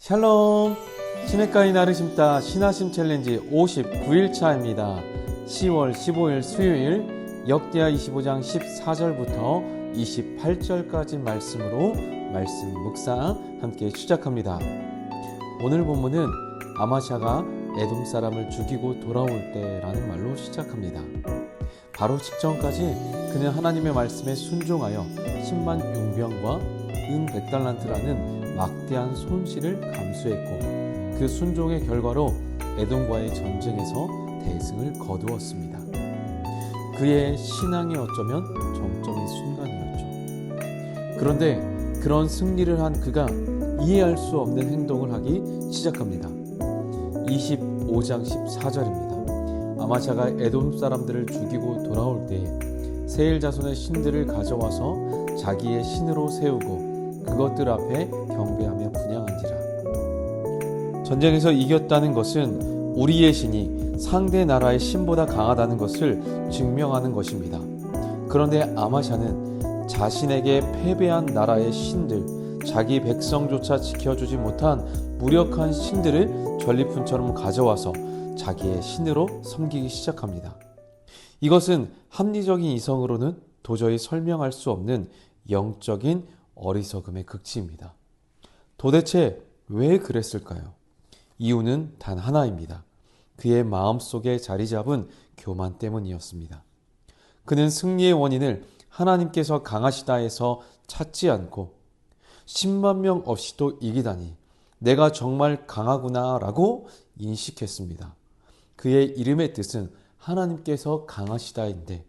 샬롬! 시냇가의 나를 심다 신하심 챌린지 59일차입니다. 10월 15일 수요일 역대하 25장 14절부터 28절까지 말씀으로 말씀 묵상 함께 시작합니다. 오늘 본문은 아마샤가 에돔 사람을 죽이고 돌아올 때라는 말로 시작합니다. 바로 직전까지 그는 하나님의 말씀에 순종하여 10만 용병과 은 100달란트라는 막대한 손실을 감수했고 그 순종의 결과로 에돔과의 전쟁에서 대승을 거두었습니다. 그의 신앙이 어쩌면 정점의 순간이었죠. 그런데 그런 승리를 한 그가 이해할 수 없는 행동을 하기 시작합니다. 25장 14절입니다. 아마샤가 에돔 사람들을 죽이고 돌아올 때에 세일 자손의 신들을 가져와서 자기의 신으로 세우고 그것들 앞에 경배하며 분향한지라. 전쟁에서 이겼다는 것은 우리의 신이 상대 나라의 신보다 강하다는 것을 증명하는 것입니다. 그런데 아마샤는 자신에게 패배한 나라의 신들, 자기 백성조차 지켜주지 못한 무력한 신들을 전리품처럼 가져와서 자기의 신으로 섬기기 시작합니다. 이것은 합리적인 이성으로는 도저히 설명할 수 없는 영적인 어리석음의 극치입니다. 도대체 왜 그랬을까요? 이유는 단 하나입니다. 그의 마음속에 자리 잡은 교만 때문이었습니다. 그는 승리의 원인을 하나님께서 강하시다 해서 찾지 않고 10만 명 없이도 이기다니 내가 정말 강하구나 라고 인식했습니다. 그의 이름의 뜻은 하나님께서 강하시다인데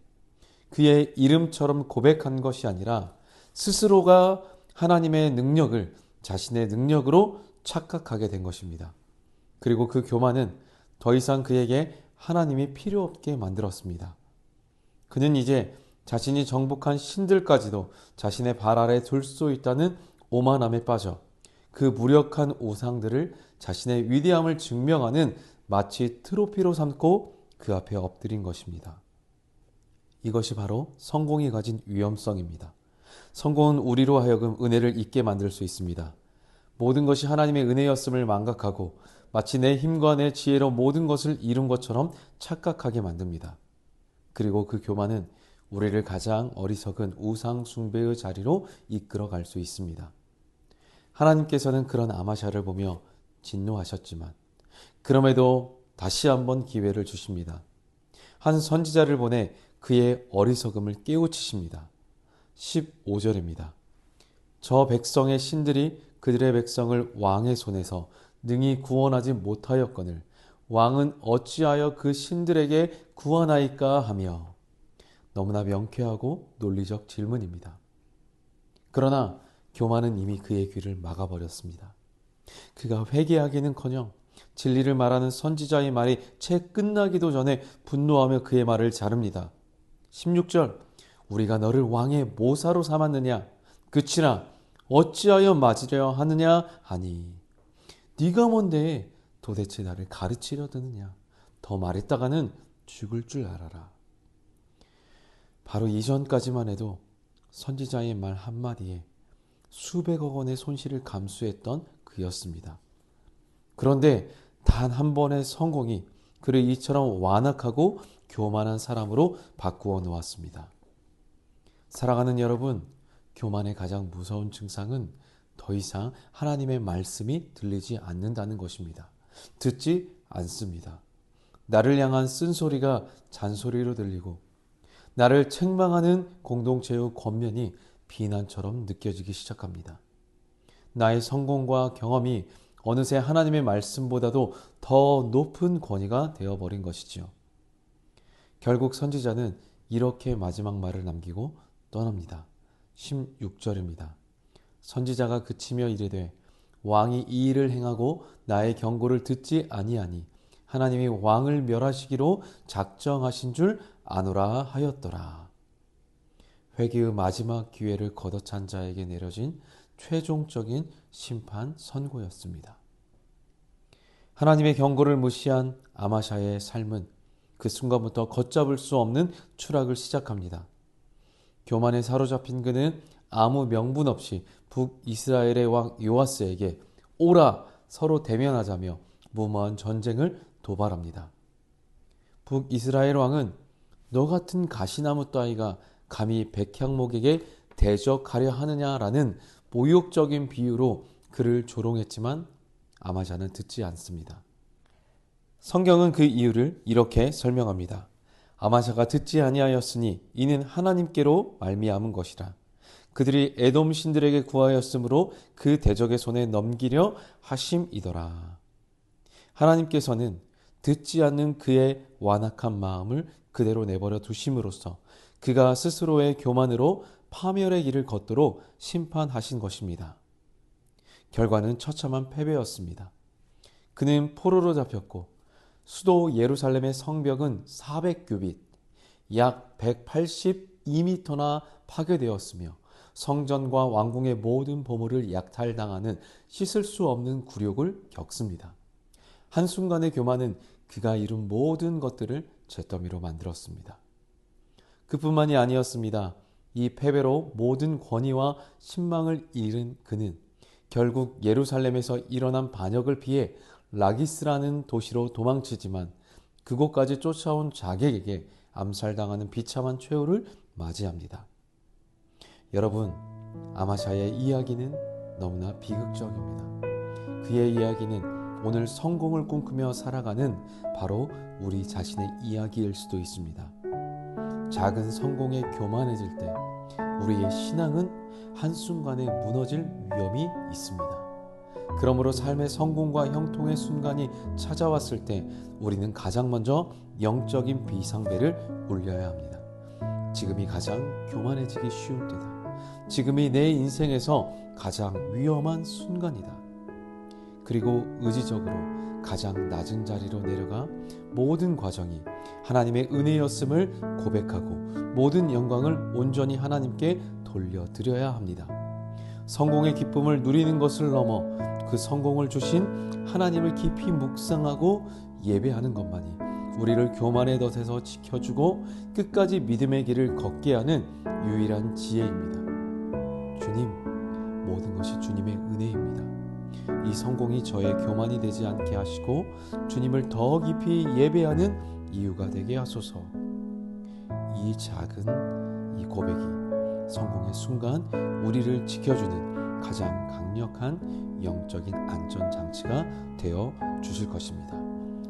그의 이름처럼 고백한 것이 아니라 스스로가 하나님의 능력을 자신의 능력으로 착각하게 된 것입니다. 그리고 그 교만은 더 이상 그에게 하나님이 필요 없게 만들었습니다. 그는 이제 자신이 정복한 신들까지도 자신의 발 아래 둘 수 있다는 오만함에 빠져 그 무력한 우상들을 자신의 위대함을 증명하는 마치 트로피로 삼고 그 앞에 엎드린 것입니다. 이것이 바로 성공이 가진 위험성입니다. 성공은 우리로 하여금 은혜를 잊게 만들 수 있습니다. 모든 것이 하나님의 은혜였음을 망각하고 마치 내 힘과 내 지혜로 모든 것을 이룬 것처럼 착각하게 만듭니다. 그리고 그 교만은 우리를 가장 어리석은 우상 숭배의 자리로 이끌어 갈 수 있습니다. 하나님께서는 그런 아마샤를 보며 진노하셨지만 그럼에도 다시 한번 기회를 주십니다. 한 선지자를 보내 그의 어리석음을 깨우치십니다. 15절입니다. 저 백성의 신들이 그들의 백성을 왕의 손에서 능히 구원하지 못하였거늘 왕은 어찌하여 그 신들에게 구원하이까 하며. 너무나 명쾌하고 논리적 질문입니다. 그러나 교만은 이미 그의 귀를 막아버렸습니다. 그가 회개하기는커녕 진리를 말하는 선지자의 말이 채 끝나기도 전에 분노하며 그의 말을 자릅니다. 16절 우리가 너를 왕의 모사로 삼았느냐 그치나 어찌하여 맞으려 하느냐 하니 네가 뭔데 도대체 나를 가르치려 드느냐 더 말했다가는 죽을 줄 알아라. 바로 이전까지만 해도 선지자의 말 한마디에 수백억 원의 손실을 감수했던 그였습니다. 그런데 단 한 번의 성공이 그를 이처럼 완악하고 교만한 사람으로 바꾸어 놓았습니다. 사랑하는 여러분, 교만의 가장 무서운 증상은 더 이상 하나님의 말씀이 들리지 않는다는 것입니다. 듣지 않습니다. 나를 향한 쓴소리가 잔소리로 들리고 나를 책망하는 공동체의 권면이 비난처럼 느껴지기 시작합니다. 나의 성공과 경험이 어느새 하나님의 말씀보다도 더 높은 권위가 되어버린 것이지요. 결국 선지자는 이렇게 마지막 말을 남기고 떠납니다. 16절입니다. 선지자가 그치며 이르되 왕이 이 일을 행하고 나의 경고를 듣지 아니하니 하나님이 왕을 멸하시기로 작정하신 줄 아노라 하였더라. 회개의 마지막 기회를 걷어찬 자에게 내려진 최종적인 심판 선고였습니다. 하나님의 경고를 무시한 아마샤의 삶은 그 순간부터 걷잡을 수 없는 추락을 시작합니다. 교만에 사로잡힌 그는 아무 명분 없이 북이스라엘의 왕 요아스에게 오라 서로 대면하자며 무모한 전쟁을 도발합니다. 북이스라엘 왕은 너 같은 가시나무 따위가 감히 백향목에게 대적하려 하느냐라는 모욕적인 비유로 그를 조롱했지만 아마샤는 듣지 않습니다. 성경은 그 이유를 이렇게 설명합니다. 아마샤가 듣지 아니하였으니 이는 하나님께로 말미암은 것이라. 그들이 에돔 신들에게 구하였으므로 그 대적의 손에 넘기려 하심이더라. 하나님께서는 듣지 않는 그의 완악한 마음을 그대로 내버려 두심으로써 그가 스스로의 교만으로 파멸의 길을 걷도록 심판하신 것입니다. 결과는 처참한 패배였습니다. 그는 포로로 잡혔고 수도 예루살렘의 성벽은 400규빗, 약 182m나 파괴되었으며 성전과 왕궁의 모든 보물을 약탈당하는 씻을 수 없는 굴욕을 겪습니다. 한순간의 교만은 그가 이룬 모든 것들을 잿더미로 만들었습니다. 그뿐만이 아니었습니다. 이 패배로 모든 권위와 신망을 잃은 그는 결국 예루살렘에서 일어난 반역을 피해 라기스라는 도시로 도망치지만 그곳까지 쫓아온 자객에게 암살당하는 비참한 최후를 맞이합니다. 여러분, 아마샤의 이야기는 너무나 비극적입니다. 그의 이야기는 오늘 성공을 꿈꾸며 살아가는 바로 우리 자신의 이야기일 수도 있습니다. 작은 성공에 교만해질 때 우리의 신앙은 한순간에 무너질 위험이 있습니다. 그러므로 삶의 성공과 형통의 순간이 찾아왔을 때 우리는 가장 먼저 영적인 비상벨을 울려야 합니다. 지금이 가장 교만해지기 쉬운 때다. 지금이 내 인생에서 가장 위험한 순간이다. 그리고 의지적으로 가장 낮은 자리로 내려가 모든 과정이 하나님의 은혜였음을 고백하고 모든 영광을 온전히 하나님께 돌려드려야 합니다. 성공의 기쁨을 누리는 것을 넘어 그 성공을 주신 하나님을 깊이 묵상하고 예배하는 것만이 우리를 교만의 덫에서 지켜주고 끝까지 믿음의 길을 걷게 하는 유일한 지혜입니다. 주님, 모든 것이 주님의 은혜입니다. 이 성공이 저의 교만이 되지 않게 하시고 주님을 더 깊이 예배하는 이유가 되게 하소서. 이 작은 이 고백이 성공의 순간 우리를 지켜주는 가장 강력한 영적인 안전장치가 되어 주실 것입니다.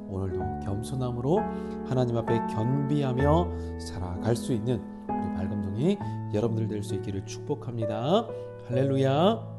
오늘도 겸손함으로 하나님 앞에 겸비하며 살아갈 수 있는 우리 밝음동이 여러분들 될 수 있기를 축복합니다. 할렐루야.